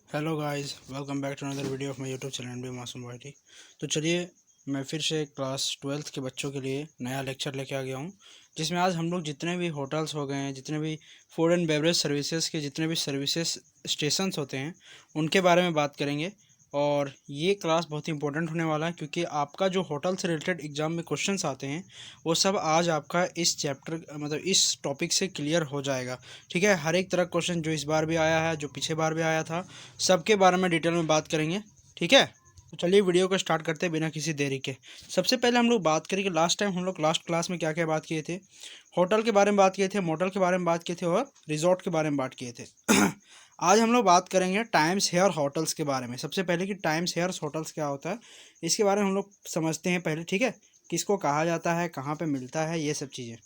Hello guys, welcome back to another video of my YouTube channel भी मासूम भाई। तो चलिए, मैं फिर से क्लास 12th के बच्चों के लिए नया लेक्चर लेके आ गया हूँ, जिसमें आज हम लोग जितने भी होटल्स हो गए हैं, जितने भी फूड एंड बेवरेज सर्विसेज के जितने भी सर्विसेज स्टेशंस होते हैं, उनके बारे में बात करेंगे। और ये क्लास बहुत ही इंपॉर्टेंट होने वाला है, क्योंकि आपका जो होटल से रिलेटेड एग्ज़ाम में क्वेश्चंस आते हैं वो सब आज आपका इस चैप्टर मतलब इस टॉपिक से क्लियर हो जाएगा। ठीक है, हर एक तरह क्वेश्चन जो इस बार भी आया है, जो पिछले बार भी आया था, सबके बारे में डिटेल में बात करेंगे। ठीक है, तो चलिए वीडियो को स्टार्ट करते हैं बिना किसी देरी के। सबसे पहले हम लोग बात करेंगे, लास्ट टाइम हम लोग लास्ट क्लास में क्या क्या बात किए थे। होटल के बारे में बात किए थे, मोटल के बारे में बात किए थे और रिजॉर्ट के बारे में बात किए थे। आज हम लोग बात करेंगे टाइम्स हेयर होटल्स के बारे में। सबसे पहले कि टाइम्स हेयर होटल्स क्या होता है, इसके बारे में हम लोग समझते हैं पहले। ठीक है, किसको कहा जाता है, कहाँ पे मिलता है, ये सब चीज़ें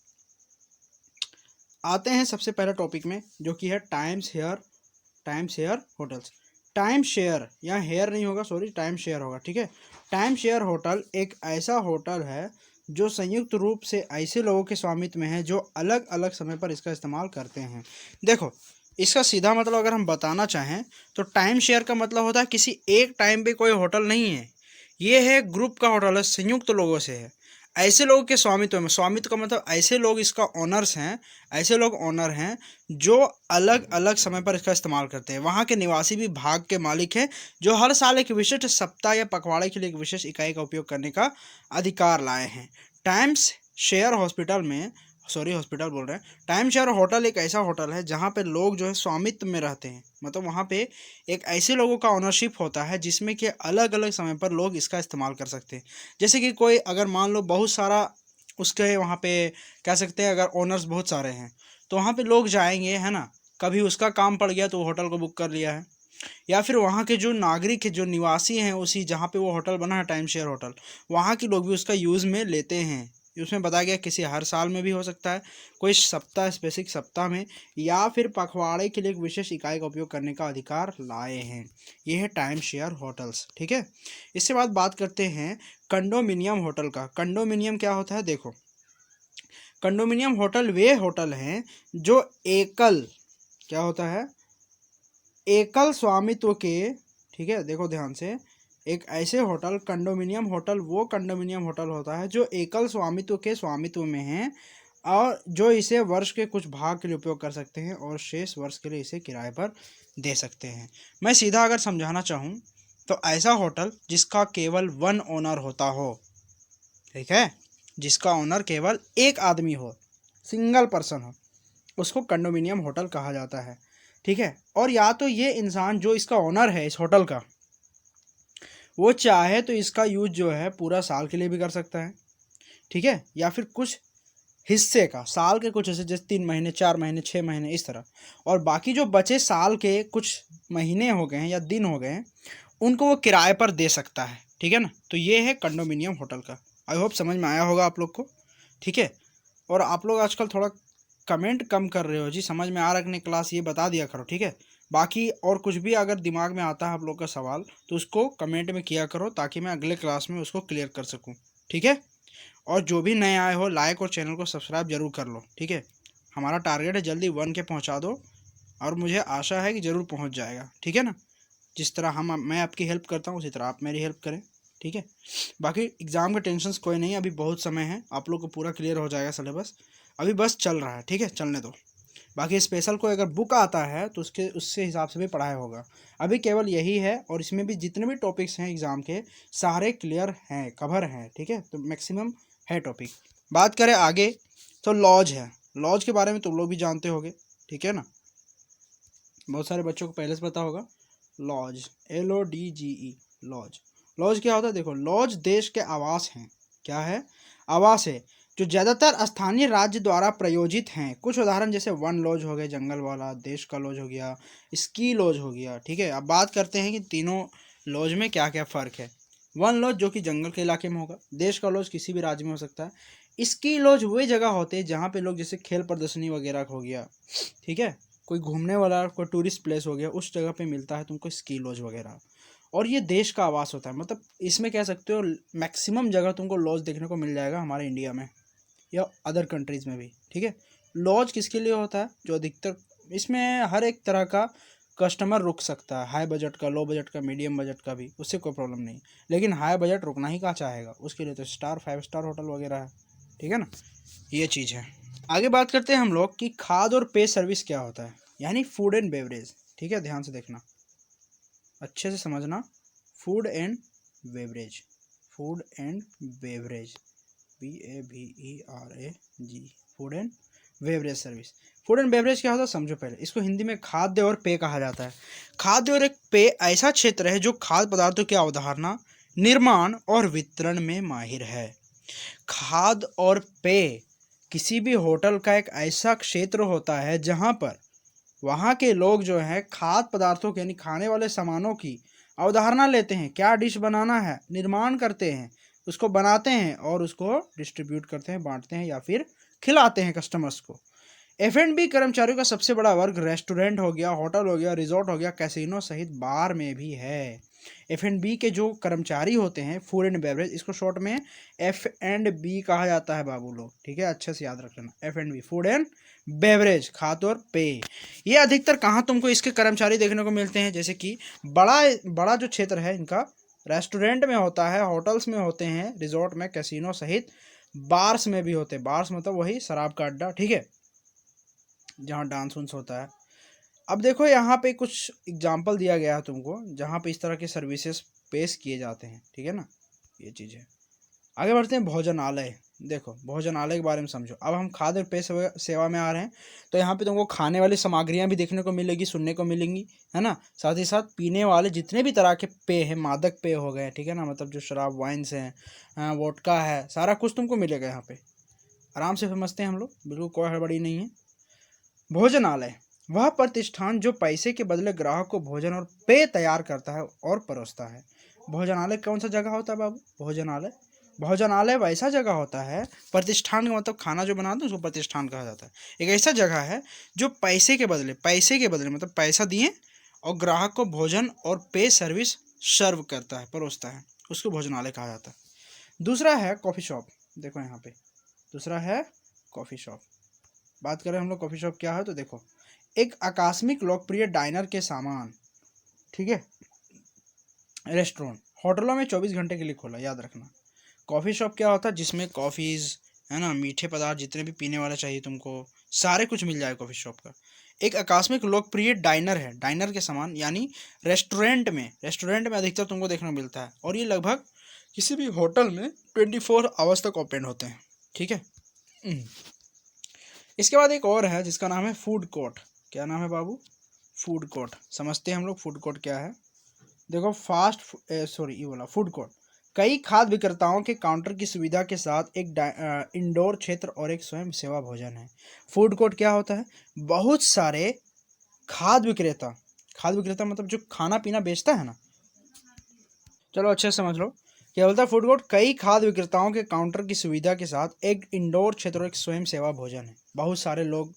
आते हैं। सबसे पहला टॉपिक में जो कि है timeshare hotels. Time share, यहाँ हेयर नहीं होगा, सॉरी, टाइम शेयर होगा। ठीक है, टाइम शेयर होटल एक ऐसा होटल है जो संयुक्त रूप से ऐसे लोगों के स्वामित्व में है जो अलग अलग समय पर इसका इस्तेमाल करते हैं। देखो, इसका सीधा मतलब अगर हम बताना चाहें तो टाइम शेयर का मतलब होता है किसी एक टाइम पे कोई होटल नहीं है, ये है ग्रुप का होटल है, संयुक्त लोगों से है, ऐसे लोगों के स्वामित्व में। स्वामित्व का मतलब ऐसे लोग इसका ऑनर्स हैं, ऐसे लोग ऑनर हैं जो अलग अलग समय पर इसका इस्तेमाल करते हैं। वहाँ के निवासी भी भाग के मालिक हैं जो हर साल एक विशिष्ट सप्ताह या पखवाड़े के लिए एक विशेष इकाई का उपयोग करने का अधिकार लाए हैं। टाइम्स शेयर हॉस्पिटल में, सॉरी हॉस्पिटल बोल रहे हैं, टाइम शेयर होटल एक ऐसा होटल है जहाँ पे लोग जो है स्वामित्व में रहते हैं। मतलब वहाँ पे एक ऐसे लोगों का ओनरशिप होता है जिसमें कि अलग अलग समय पर लोग इसका इस्तेमाल कर सकते हैं। जैसे कि कोई अगर मान लो बहुत सारा उसके वहाँ पे कह सकते हैं, अगर ओनर्स बहुत सारे हैं तो वहाँ पे लोग जाएंगे, है ना। कभी उसका काम पड़ गया तो वो होटल को बुक कर लिया है, या फिर वहाँ के जो नागरिक है, जो निवासी हैं उसी जहाँ पे वो होटल बना है टाइम शेयर होटल, वहाँ के लोग भी उसका यूज़ में लेते हैं। उसमें बताया गया किसी हर साल में भी हो सकता है, कोई सप्ताह स्पेसिफिक सप्ताह में, या फिर पखवाड़े के लिए एक विशेष इकाई का उपयोग करने का अधिकार लाए हैं। ये है टाइम शेयर होटल्स। ठीक है, इसके बाद बात करते हैं कंडोमिनियम होटल का। कंडोमिनियम क्या होता है, देखो, कंडोमिनियम होटल वे होटल हैं जो एकल, क्या होता है, एकल स्वामित्व के, ठीक है, देखो ध्यान से, एक ऐसे होटल कंडोमिनियम होटल वो कंडोमिनियम होटल होता है जो एकल स्वामित्व के स्वामित्व में है और जो इसे वर्ष के कुछ भाग के लिए उपयोग कर सकते हैं और शेष वर्ष के लिए इसे किराए पर दे सकते हैं। मैं सीधा अगर समझाना चाहूँ तो ऐसा होटल जिसका केवल वन ओनर होता हो, ठीक है, जिसका ओनर केवल एक आदमी हो, सिंगल पर्सन हो, उसको कंडोमिनियम होटल कहा जाता है। ठीक है, और या तो ये इंसान जो इसका ओनर है इस होटल का, वो चाहे तो इसका यूज जो है पूरा साल के लिए भी कर सकता है, ठीक है, या फिर कुछ हिस्से का, साल के कुछ हिस्से, जैसे 3 महीने, 4 महीने, 6 महीने, इस तरह, और बाकी जो बचे साल के कुछ महीने हो गए हैं या दिन हो गए हैं, उनको वो किराए पर दे सकता है। ठीक है ना, तो ये है कंडोमिनियम होटल का। आई होप समझ में आया होगा आप लोग को। ठीक है, और आप लोग आजकल थोड़ा कमेंट कम कर रहे हो जी, समझ में आ रखने क्लास ये बता दिया करो। ठीक है, बाकी और कुछ भी अगर दिमाग में आता है आप लोग का सवाल तो उसको कमेंट में किया करो ताकि मैं अगले क्लास में उसको क्लियर कर सकूं। ठीक है, और जो भी नए आए हो लाइक और चैनल को सब्सक्राइब जरूर कर लो। ठीक है, हमारा टारगेट है जल्दी 1 के पहुंचा दो, और मुझे आशा है कि ज़रूर पहुंच जाएगा। ठीक है ना, जिस तरह मैं आपकी हेल्प करता हूँ उसी तरह आप मेरी हेल्प करें। ठीक है, बाकी एग्ज़ाम के टेंशन कोई नहीं है, अभी बहुत समय है, आप लोग को पूरा क्लियर हो जाएगा सिलेबस, अभी बस चल रहा है। ठीक है, चलने दो। बाकी स्पेशल कोई अगर बुक आता है तो उससे हिसाब से भी पढ़ाई होगा। अभी केवल यही है, और इसमें भी जितने भी टॉपिक्स हैं एग्ज़ाम के सारे क्लियर हैं, कवर हैं। ठीक है, तो मैक्सिमम है टॉपिक। बात करें आगे तो लॉज है। लॉज के बारे में तुम लोग भी जानते होगे, ठीक है ना, बहुत सारे बच्चों को पहले से पता होगा। Laws, LODGE, laws. लॉज क्या होता है, देखो, लॉज देश के आवास हैं। क्या है, आवास है, जो ज़्यादातर स्थानीय राज्य द्वारा प्रायोजित हैं। कुछ उदाहरण जैसे वन लॉज हो गए, जंगल वाला, देश का लॉज हो गया, स्की लॉज हो गया। ठीक है, अब बात करते हैं कि तीनों लॉज में क्या क्या फ़र्क है। वन लॉज जो कि जंगल के इलाके में होगा, देश का लॉज किसी भी राज्य में हो सकता है, स्की लॉज वही जगह होते हैं जहाँ पे लोग, जैसे खेल प्रदर्शनी वगैरह हो गया, ठीक है, कोई घूमने वाला कोई टूरिस्ट प्लेस हो गया, उस जगह पे मिलता है तुमको स्की लॉज वगैरह। और ये देश का आवास होता है, मतलब इसमें कह सकते हो मैक्सिमम जगह तुमको लॉज देखने को मिल जाएगा हमारे इंडिया में या अदर कंट्रीज़ में भी। ठीक है, लॉज किसके लिए होता है, जो अधिकतर, इसमें हर एक तरह का कस्टमर रुक सकता है, हाई बजट का, लो बजट का, मीडियम बजट का भी, उससे कोई प्रॉब्लम नहीं। लेकिन हाई बजट रुकना ही कहाँ चाहेगा, उसके लिए तो स्टार 5 स्टार होटल वगैरह है, ठीक है ना, ये चीज़ है। आगे बात करते हैं हम लोग कि खाद्य और पेय सर्विस क्या होता है, यानी फूड एंड बेवरेज। ठीक है, ध्यान से देखना, अच्छे से समझना। Food and beverage, food and beverage, BAVERAG, food and beverage service. Food and beverage क्या होता है समझो पहले इसको। हिंदी में खाद्य और पेय कहा जाता है। खाद्य और एक पेय ऐसा क्षेत्र है जो खाद्य पदार्थों की अवधारणा, निर्माण और वितरण में माहिर है। खाद्य और पेय किसी भी होटल का एक ऐसा क्षेत्र होता है जहां पर वहाँ के लोग जो हैं खाद्य पदार्थों के यानी खाने वाले सामानों की अवधारणा लेते हैं, क्या डिश बनाना है, निर्माण करते हैं, उसको बनाते हैं और उसको डिस्ट्रीब्यूट करते हैं, बांटते हैं या फिर खिलाते हैं कस्टमर्स को। F&B कर्मचारियों का सबसे बड़ा वर्ग रेस्टोरेंट हो गया, होटल हो गया, रिजॉर्ट हो गया, कैसीनो सहित बार में भी है। F&B के जो कर्मचारी होते हैं, फूड एंड बेवरेज, इसको शॉर्ट में F&B कहा जाता है बाबू लोग, ठीक है, अच्छे से याद रख लेना। F&B, फूड एंड बेवरेज, खाद्य और पेय। ये अधिकतर कहाँ तुमको इसके कर्मचारी देखने को मिलते हैं, जैसे कि बड़ा जो क्षेत्र है इनका रेस्टोरेंट में होता है, होटल्स में होते हैं, रिजॉर्ट में, कैसीनो सहित बार्स में भी होते हैं। बार्स मतलब वही शराब का अड्डा, ठीक है, जहाँ डांस उन्स होता है। अब देखो यहाँ पे कुछ एग्जाम्पल दिया गया है तुमको जहाँ पे इस तरह के सर्विसेज पेश किए जाते हैं, ठीक है ना, ये चीज़ है। आगे बढ़ते हैं भोजनालय। देखो भोजनालय के बारे में समझो। अब हम खाद्य और पेय सेवा में आ रहे हैं, तो यहाँ पे तुमको खाने वाली सामग्रियाँ भी देखने को मिलेगी, सुनने को मिलेंगी, है ना। साथ ही साथ पीने वाले जितने भी तरह के पेय हैं, मादक पेय हो गए, ठीक है ना, मतलब जो शराब, वाइन्स हैं, वोडका है, सारा कुछ तुमको मिलेगा यहाँ पे। आराम से समझते हैं हम लोग, बिल्कुल कोई हड़बड़ी नहीं है। भोजनालय वह प्रतिष्ठान जो पैसे के बदले ग्राहक को भोजन और पेय तैयार करता है और परोसता है। भोजनालय कौन सा जगह होता है बाबू? भोजनालय वैसा जगह होता है, प्रतिष्ठान का मतलब खाना जो बनाते हैं उसको प्रतिष्ठान कहा जाता है। एक ऐसा जगह है जो पैसे के बदले मतलब पैसा दिए और ग्राहक को भोजन और पेय सर्विस सर्व करता है, परोसता है, उसको भोजनालय कहा जाता है। दूसरा है कॉफ़ी शॉप। देखो यहाँ पे दूसरा है कॉफ़ी शॉप। बात करें हम लोग कॉफ़ी शॉप क्या है, तो देखो एक आकस्मिक लोकप्रिय डाइनर के सामान, ठीक है, रेस्टोरेंट होटलों में 24 घंटे के लिए खोला, याद रखना। कॉफ़ी शॉप क्या होता है, जिसमें कॉफ़ीज़, है ना, मीठे पदार्थ जितने भी पीने वाला चाहिए तुमको, सारे कुछ मिल जाए कॉफ़ी शॉप का। एक आकस्मिक लोकप्रिय डाइनर है, डाइनर के सामान यानी रेस्टोरेंट में अधिकतर तुमको देखने को मिलता है, और ये लगभग किसी भी होटल में 24 आवर्स तक ओपन होते हैं, ठीक है। इसके बाद एक और है जिसका नाम है फूड कोर्ट। क्या नाम है बाबू? Food court. समझते हैं हम लोग फूड कोर्ट क्या है। देखो फूड कोर्ट कई खाद्य विक्रेताओं के काउंटर की सुविधा के साथ एक इंडोर क्षेत्र और एक स्वयं सेवा भोजन है। फूड कोर्ट क्या होता है? बहुत सारे खाद्य विक्रेता मतलब जो खाना पीना बेचता है ना, चलो अच्छे से समझ लो। क्या बोलता है फूड कोर्ट? कई खाद्य विक्रेताओं के काउंटर की सुविधा के साथ एक इंडोर क्षेत्र और एक स्वयं सेवा भोजन है। बहुत सारे लोग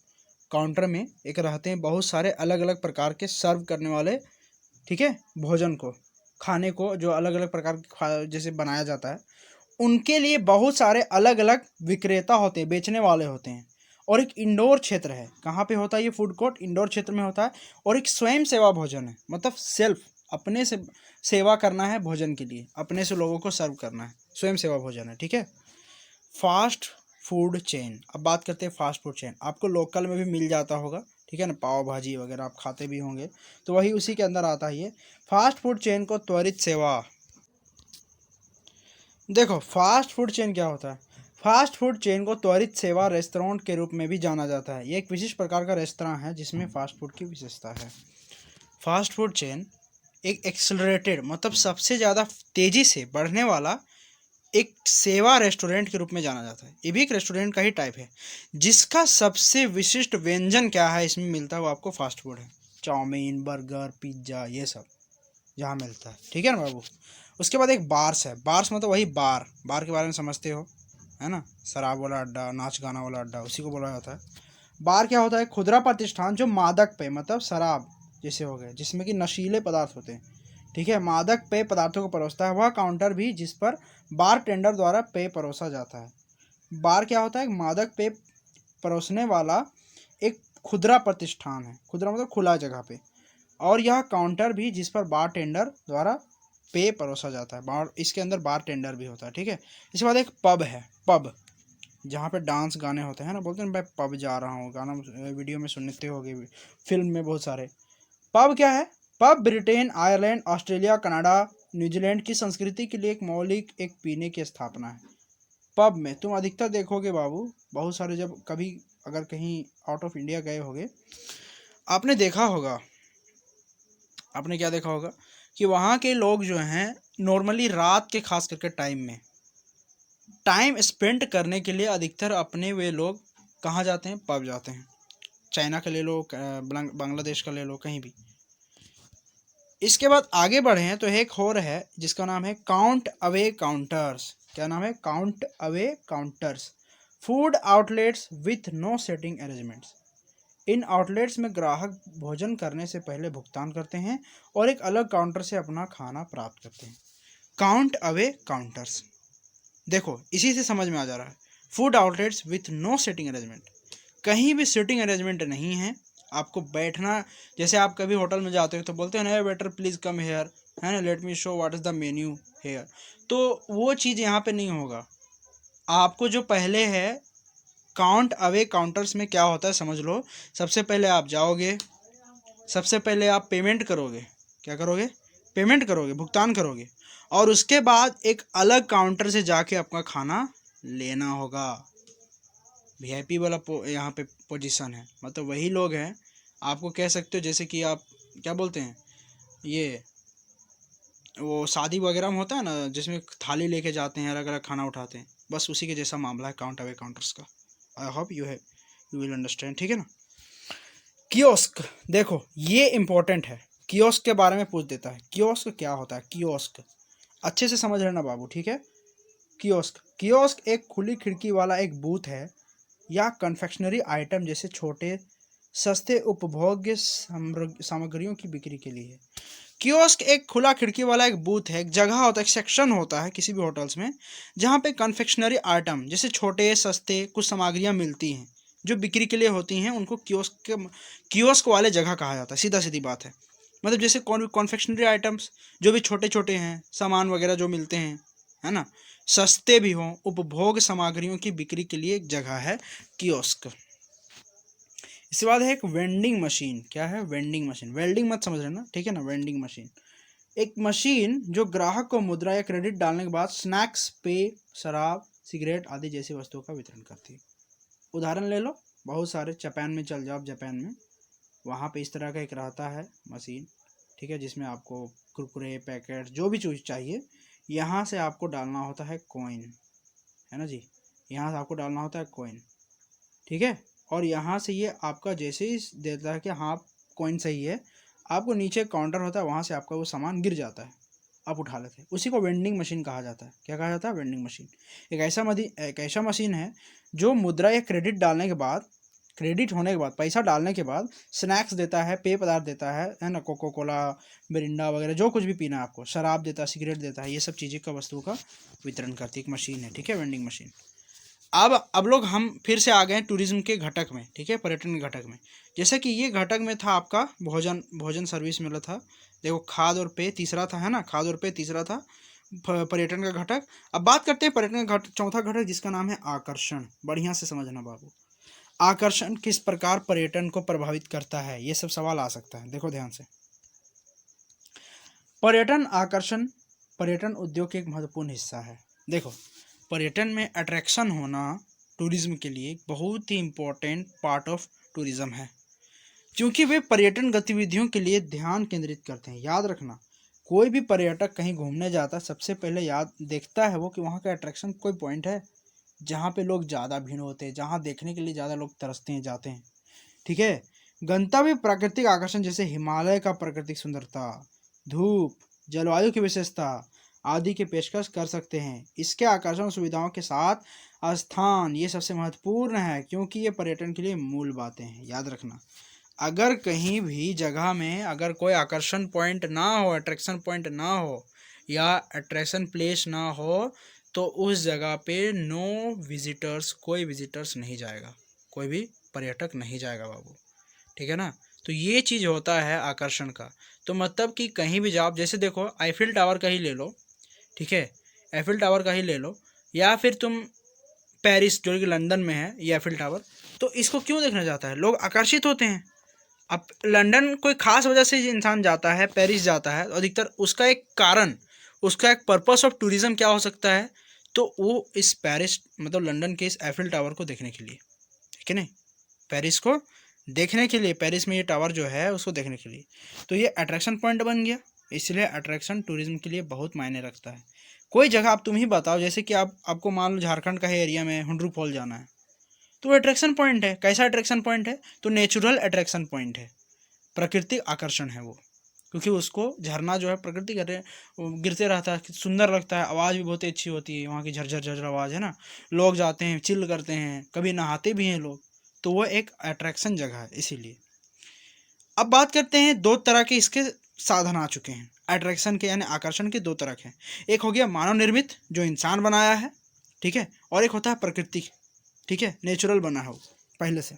काउंटर में एक रहते हैं, बहुत सारे अलग अलग प्रकार के सर्व करने वाले, ठीक है, भोजन को, खाने को जो अलग अलग प्रकार के जैसे बनाया जाता है, उनके लिए बहुत सारे अलग अलग विक्रेता होते हैं, बेचने वाले होते हैं। और एक इंडोर क्षेत्र है, कहाँ पे होता है ये फूड कोर्ट? इंडोर क्षेत्र में होता है। और एक स्वयं सेवा भोजन है, मतलब सेल्फ, अपने से सेवा करना है भोजन के लिए, अपने से लोगों को सर्व करना है, स्वयं सेवा भोजन है, ठीक है। Fast food chain. अब बात करते हैं फास्ट फूड चेन। आपको लोकल में भी मिल जाता होगा, ठीक है ना, पाव भाजी वगैरह आप खाते भी होंगे, तो वही उसी के अंदर आता है ये फास्ट फूड चेन को त्वरित सेवा। देखो फास्ट फूड चेन क्या होता है? फास्ट फूड चेन को त्वरित सेवा रेस्टोरेंट के रूप में भी जाना जाता है। ये एक विशिष्ट प्रकार का रेस्तरां है जिसमें फास्ट फूड की विशेषता है। फास्ट फूड चेन एक एक्सेलरेटेड मतलब सबसे ज़्यादा तेज़ी से बढ़ने वाला एक सेवा रेस्टोरेंट के रूप में जाना जाता है। ये भी एक रेस्टोरेंट का ही टाइप है, जिसका सबसे विशिष्ट व्यंजन क्या है इसमें मिलता है, वो आपको फास्ट फूड है। चाउमीन, बर्गर, पिज्ज़ा, ये सब जहाँ मिलता है, ठीक है ना बाबू। उसके बाद एक बार्स है। बार्स मतलब वही बार के बारे में समझते हो, है ना, शराब वाला अड्डा, नाच गाना वाला अड्डा, उसी को बोला जाता है। बार क्या होता है? खुदरा प्रतिष्ठान जो मादक पेय मतलब शराब जैसे हो गए, जिसमें कि नशीले पदार्थ होते हैं, ठीक है, मादक पेय पदार्थों को परोसता है। वह काउंटर भी जिस पर बार टेंडर द्वारा पेय परोसा जाता है। बार क्या होता है? मादक पेय परोसने वाला एक खुदरा प्रतिष्ठान है। खुदरा मतलब खुला जगह पे। और यह काउंटर भी जिस पर बार टेंडर द्वारा पे परोसा जाता है, बार इसके अंदर बार टेंडर भी होता है, ठीक है। इसके बाद एक पब है, पब जहाँ पे डांस गाने होते हैं ना, बोलते हैं भाई पब जा रहा हूँ, गाना वीडियो में सुनते होगे, फिल्म में बहुत सारे। पब क्या है? Pub Britain, Ireland, Australia, Canada, New Zealand की संस्कृति के लिए एक मौलिक एक पीने की स्थापना है। पब में तुम अधिकतर देखोगे बाबू, बहुत सारे, जब कभी अगर कहीं आउट ऑफ इंडिया गए होगे, आपने देखा होगा, आपने क्या देखा होगा कि वहाँ के लोग जो हैं नॉर्मली रात के खास करके टाइम में टाइम स्पेंड करने के लिए अधिकतर अपने वे लोग कहाँ जाते हैं? पब जाते हैं। चाइना का ले लो, बांग्लादेश का ले लो, कहीं भी। इसके बाद आगे बढ़े हैं तो एक और है जिसका नाम है काउंट अवे काउंटर्स। क्या नाम है? Count away counters. Food outlets with no setting arrangements. In outlets में ग्राहक भोजन करने से पहले भुगतान करते हैं और एक अलग काउंटर से अपना खाना प्राप्त करते हैं। काउंट अवे काउंटर्स, देखो इसी से समझ में आ जा रहा है। Food outlets with no setting arrangement, कहीं भी सीटिंग अरेंजमेंट नहीं है, आपको बैठना, जैसे आप कभी होटल में जाते हो तो बोलते हैं ना वेटर प्लीज़ कम हेयर, है ना, let me show what is the menu here, तो वो चीज़ यहाँ पे नहीं होगा। आपको जो पहले है काउंट अवे काउंटर्स में क्या होता है समझ लो। सबसे पहले आप जाओगे, सबसे पहले आप पेमेंट करोगे। क्या करोगे? पेमेंट करोगे, भुगतान करोगे, और उसके बाद एक अलग काउंटर से जाके आपका खाना लेना होगा। वीआईपी वाला यहाँ पे पोजीशन है, मतलब वही लोग हैं, आपको कह सकते हो जैसे कि आप क्या बोलते हैं, ये वो शादी वगैरह में होता है ना जिसमें थाली लेके जाते हैं, अलग अलग खाना उठाते हैं, बस उसी के जैसा मामला है काउंट अवे काउंटर्स का। I hope you will understand, ठीक है ना। कियोस्क, देखो ये इंपॉर्टेंट है, कियोस्क के बारे में पूछ देता है। कियोस्क क्या होता है? कियोस्क अच्छे से समझ लेना बाबू, ठीक है। कियोस्क, कियोस्क एक खुली खिड़की वाला एक बूथ है या कन्फेक्शनरी आइटम जैसे छोटे सस्ते उपभोग्य सामग्रियों की बिक्री के लिए है। कियोस्क एक खुला खिड़की वाला एक बूथ है, एक जगह होता है, एक सेक्शन होता है किसी भी होटल्स में, जहाँ पे कन्फेक्शनरी आइटम जैसे छोटे सस्ते कुछ सामग्रियाँ मिलती हैं जो बिक्री के लिए होती हैं, उनको कियोस्क वाले जगह कहा जाता है। सीधा सीधी बात है, मतलब जैसे कॉन्फेक्शनरी आइटम्स जो भी छोटे छोटे हैं सामान वगैरह जो मिलते हैं, है ना, सस्ते भी हों, उपभोग सामग्रियों की बिक्री के लिए एक जगह है कियोस्क। इसके बाद है एक वेंडिंग मशीन। क्या है? वेंडिंग मशीन, वेल्डिंग मत समझ लेना, ठीक है ना। वेंडिंग मशीन एक मशीन जो ग्राहक को मुद्रा या क्रेडिट डालने के बाद स्नैक्स, पेय, शराब, सिगरेट आदि जैसी वस्तुओं का वितरण करती है। उदाहरण ले लो, बहुत सारे, जापान में चल जाओ, जापान में वहाँ पे इस तरह का एक रहता है मशीन, ठीक है, जिसमें आपको कुरकुरे पैकेट जो भी चीज़ चाहिए, यहाँ से आपको डालना होता है कॉइन, है ना जी, यहाँ से आपको डालना होता है कॉइन, ठीक है। और यहाँ से ये आपका जैसे ही देता है कि हाँ कॉइन सही है, आपको नीचे काउंटर होता है, वहाँ से आपका वो सामान गिर जाता है, आप उठा लेते हैं, उसी को वेंडिंग मशीन कहा जाता है। क्या कहा जाता है? Vending machine. एक ऐसा मशीन है जो मुद्रा या क्रेडिट डालने के बाद, क्रेडिट होने के बाद, पैसा डालने के बाद स्नैक्स देता है, पेय पदार्थ देता है ना, कोको कोला, मिरिंडा वगैरह जो कुछ भी पीना है आपको, शराब देता है, सिगरेट देता है, ये सब चीज़ें का वस्तुओं का वितरण करती है, एक मशीन है, ठीक है, वेंडिंग मशीन। अब लोग हम फिर से आ गए हैं टूरिज्म के घटक में, ठीक है, पर्यटन के घटक में। जैसे कि ये घटक में था आपका भोजन सर्विस मिला था, देखो खाद और पेय तीसरा था, है ना, खाद और पेय तीसरा था पर्यटन का घटक। अब बात करते हैं पर्यटन का चौथा घटक जिसका नाम है आकर्षण। बढ़िया से समझना बाबू, आकर्षण किस प्रकार पर्यटन को प्रभावित करता है, ये सब सवाल आ सकता है, देखो ध्यान से। पर्यटन आकर्षण पर्यटन उद्योग का एक महत्वपूर्ण हिस्सा है। देखो पर्यटन में अट्रैक्शन होना टूरिज्म के लिए बहुत ही इम्पोर्टेंट पार्ट ऑफ टूरिज्म है, क्योंकि वे पर्यटन गतिविधियों के लिए ध्यान केंद्रित करते हैं। याद रखना, कोई भी पर्यटक कहीं घूमने जाता है सबसे पहले याद देखता है वो कि वहाँ का अट्रैक्शन कोई पॉइंट है जहाँ पे लोग ज़्यादा भीड़ होते हैं, जहाँ देखने के लिए ज़्यादा लोग तरसते हैं, जाते हैं, ठीक है। गंतव्य प्राकृतिक आकर्षण जैसे हिमालय का प्राकृतिक सुंदरता, धूप, जलवायु की विशेषता आदि की पेशकश कर सकते हैं। इसके आकर्षण सुविधाओं के साथ स्थान ये सबसे महत्वपूर्ण है, क्योंकि ये पर्यटन के लिए मूल बातें हैं। याद रखना, अगर कहीं भी जगह में अगर कोई आकर्षण पॉइंट ना हो, अट्रैक्शन पॉइंट ना हो या अट्रैक्शन प्लेस ना हो, तो उस जगह पे नो विजिटर्स, कोई विजिटर्स नहीं जाएगा, कोई भी पर्यटक नहीं जाएगा बाबू, ठीक है ना। तो ये चीज़ होता है आकर्षण का। तो मतलब कि कहीं भी जाओ, जैसे देखो आईफिल टावर का ही ले लो, ठीक है, आईफिल टावर का ही ले लो, या फिर तुम पेरिस जो कि लंदन में है ये आईफिल टावर, तो इसको क्यों देखना जाता है, लोग आकर्षित होते हैं। अब लंदन कोई खास वजह से इंसान जाता है, पेरिस जाता है, तो अधिकतर उसका एक कारण, उसका एक पर्पस ऑफ टूरिज्म क्या हो सकता है, तो वो इस पेरिस मतलब लंदन के इस आईफिल टावर को देखने के लिए, ठीक है नहीं, पेरिस को देखने के लिए, पेरिस में ये टावर जो है उसको देखने के लिए, तो ये अट्रैक्शन पॉइंट बन गया। इसलिए अट्रैक्शन टूरिज्म के लिए बहुत मायने रखता है। कोई जगह आप तुम ही बताओ, जैसे कि आपको मान लो झारखंड का है एरिया में हुंड्रू फॉल जाना है, तो वो अट्रैक्शन पॉइंट है। कैसा अट्रैक्शन पॉइंट है, तो नेचुरल अट्रैक्शन पॉइंट है, प्राकृतिक आकर्षण है वो, क्योंकि उसको झरना जो है प्रकृति गिरते गिरते रहता है, सुंदर लगता है, आवाज़ भी बहुत ही अच्छी होती है वहाँ की, झरझर झरझर आवाज़ है ना, लोग जाते हैं, चिल करते हैं, कभी नहाते भी हैं लोग, तो वो एक अट्रैक्शन जगह है इसीलिए। अब बात करते हैं, दो तरह के इसके साधन आ चुके हैं अट्रैक्शन के, यानी आकर्षण के दो तरह हैं। एक हो गया मानव निर्मित जो इंसान बनाया है, ठीक है, और एक होता है प्रकृति, ठीक है, नेचुरल बना हो पहले से।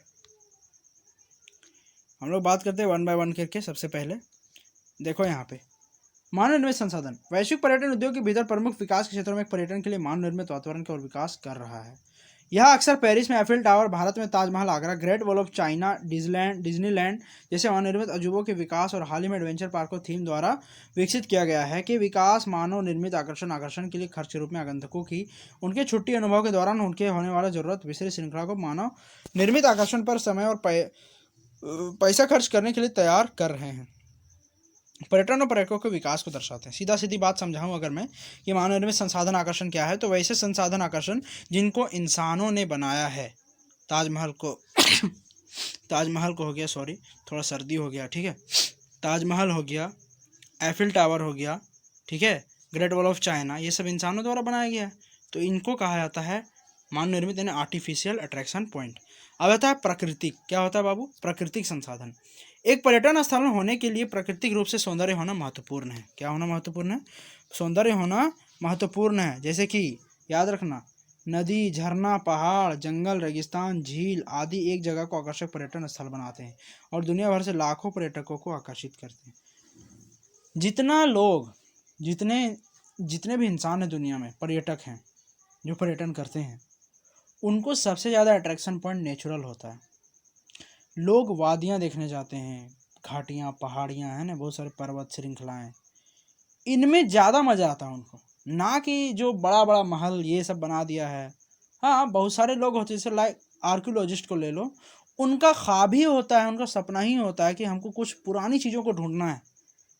हम लोग बात करते हैं वन बाय वन करके। सबसे पहले देखो यहाँ पे मानव निर्मित संसाधन, वैश्विक पर्यटन उद्योग के भीतर प्रमुख विकास के क्षेत्रों में पर्यटन के लिए मानव निर्मित वातावरण की ओर विकास कर रहा है। यह अक्सर पेरिस में एफिल टावर, भारत में Taj Mahal, Agra, great wall of China, Disneyland जैसे मानव निर्मित अजूबों के विकास और हाल ही में एडवेंचर पार्कों थीम द्वारा विकसित किया गया है कि विकास मानव निर्मित आकर्षण के लिए खर्च के रूप में आगंतुकों की उनके छुट्टी अनुभव के दौरान उनके होने वाला जरूरत विस्तृत श्रृंखला को मानव निर्मित आकर्षण पर समय और पैसा खर्च करने के लिए तैयार कर रहे हैं। पर्यटन और पर्यटकों के विकास को दर्शाते हैं। सीधा सीधी बात समझाऊं अगर मैं कि मानव निर्मित संसाधन आकर्षण क्या है, तो वैसे संसाधन आकर्षण जिनको इंसानों ने बनाया है, ताजमहल को ताजमहल को हो गया, सॉरी थोड़ा सर्दी हो गया, ठीक है, ताजमहल हो गया, एफिल टावर हो गया, ठीक है, ग्रेट वॉल ऑफ चाइना, ये सब इंसानों द्वारा बनाया गया है, तो इनको कहा जाता है मानव निर्मित यानी आर्टिफिशियल अट्रैक्शन पॉइंट। अब आता है प्राकृतिक, क्या होता है बाबू, प्राकृतिक संसाधन। एक पर्यटन स्थल होने के लिए प्राकृतिक रूप से सौंदर्य होना महत्वपूर्ण है। क्या होना महत्वपूर्ण है, सौंदर्य होना महत्वपूर्ण है। जैसे कि याद रखना, नदी, झरना, पहाड़, जंगल, रेगिस्तान, झील आदि एक जगह को आकर्षक पर्यटन स्थल बनाते हैं और दुनिया भर से लाखों पर्यटकों को आकर्षित करते हैं। जितने भी इंसान हैं दुनिया में, पर्यटक हैं जो पर्यटन करते हैं, उनको सबसे ज़्यादा अट्रैक्शन पॉइंट नेचुरल होता है। लोग वादियाँ देखने जाते हैं, घाटियाँ, पहाड़ियाँ हैं ना, बहुत सारे पर्वत श्रृंखलाएँ, इनमें ज़्यादा मज़ा आता है उनको, ना कि जो बड़ा बड़ा महल ये सब बना दिया है। हाँ, बहुत सारे लोग होते हैं, जैसे लाइक आर्कियोलॉजिस्ट को ले लो, उनका ख्वाब ही होता है, उनका सपना ही होता है कि हमको कुछ पुरानी चीज़ों को ढूंढना है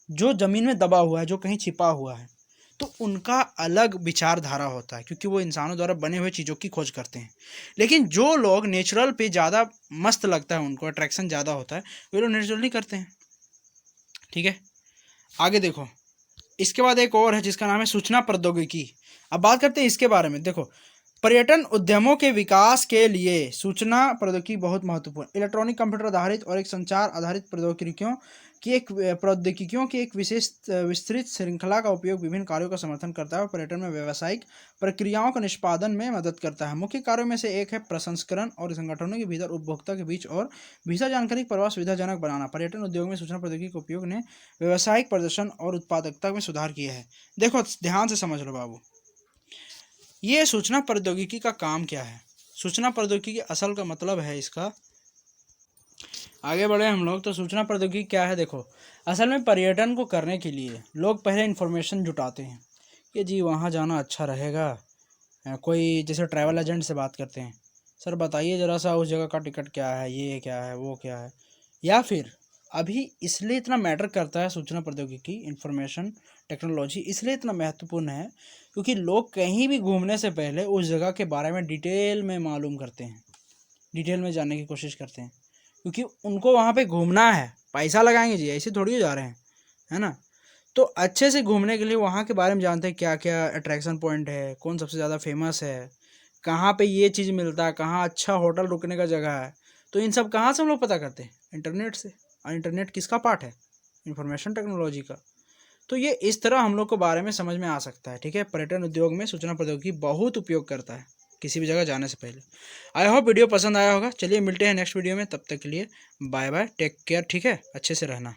जो ज़मीन में दबा हुआ है, जो कहीं छिपा हुआ है। तो उनका अलग विचारधारा होता है, क्योंकि वो इंसानों द्वारा बने हुए चीज़ों की खोज करते हैं। लेकिन जो लोग नेचुरल पे ज़्यादा मस्त लगता है, उनको अट्रैक्शन ज़्यादा होता है, वे लोग नेचुरली करते हैं, ठीक है। आगे देखो, इसके बाद एक और है जिसका नाम है सूचना प्रौद्योगिकी। अब बात करते हैं इसके बारे में। देखो, पर्यटन उद्यमों के विकास के लिए सूचना प्रौद्योगिकी बहुत महत्वपूर्ण, इलेक्ट्रॉनिक, कंप्यूटर आधारित और एक संचार आधारित प्रौद्योगिकियों की एक विस्तृत श्रृंखला का उपयोग विभिन्न कार्यों का समर्थन करता है और पर्यटन में व्यावसायिक प्रक्रियाओं के निष्पादन में मदद करता है। मुख्य कार्यों में से एक है प्रसंस्करण और संगठनों के भीतर उपभोक्ता के बीच और वीसा जानकारी प्रवाह सुविधाजनक बनाना। पर्यटन उद्योग में सूचना प्रौद्योगिकी के उपयोग ने व्यावसायिक प्रदर्शन और उत्पादकता में सुधार किया है। देखो ध्यान से समझ लो बाबू, ये सूचना प्रौद्योगिकी का काम क्या है। सूचना प्रौद्योगिकी असल का मतलब है इसका, आगे बढ़े हम लोग, तो सूचना प्रौद्योगिकी क्या है। देखो, असल में पर्यटन को करने के लिए लोग पहले इन्फॉर्मेशन जुटाते हैं कि जी वहाँ जाना अच्छा रहेगा। कोई जैसे ट्रैवल एजेंट से बात करते हैं, सर बताइए ज़रा सा उस जगह का टिकट क्या है, ये क्या है, वो क्या है। या फिर अभी इसलिए इतना मैटर करता है सूचना प्रौद्योगिकी, इंफॉर्मेशन टेक्नोलॉजी इसलिए इतना महत्वपूर्ण है क्योंकि लोग कहीं भी घूमने से पहले उस जगह के बारे में डिटेल में मालूम करते हैं, डिटेल में जानने की कोशिश करते हैं, क्योंकि उनको वहाँ पे घूमना है, पैसा लगाएंगे जी, ऐसे थोड़ी हो जा रहे हैं, है ना। तो अच्छे से घूमने के लिए वहाँ के बारे में जानते हैं, क्या क्या अट्रैक्शन पॉइंट है, कौन सबसे ज़्यादा फेमस है, कहाँ पे ये चीज़ मिलता है, कहाँ अच्छा होटल रुकने का जगह है। तो इन सब कहाँ से हम लोग पता करते हैं, इंटरनेट से। और इंटरनेट किसका पार्ट है, इंफॉर्मेशन टेक्नोलॉजी का। तो ये इस तरह हम लोग को बारे में समझ में आ सकता है, ठीक है। पर्यटन उद्योग में सूचना प्रौद्योगिकी बहुत उपयोग करता है, किसी भी जगह जाने से पहले। आई होप वीडियो पसंद आया होगा। चलिए मिलते हैं नेक्स्ट वीडियो में, तब तक के लिए बाय बाय, टेक केयर, ठीक है, अच्छे से रहना।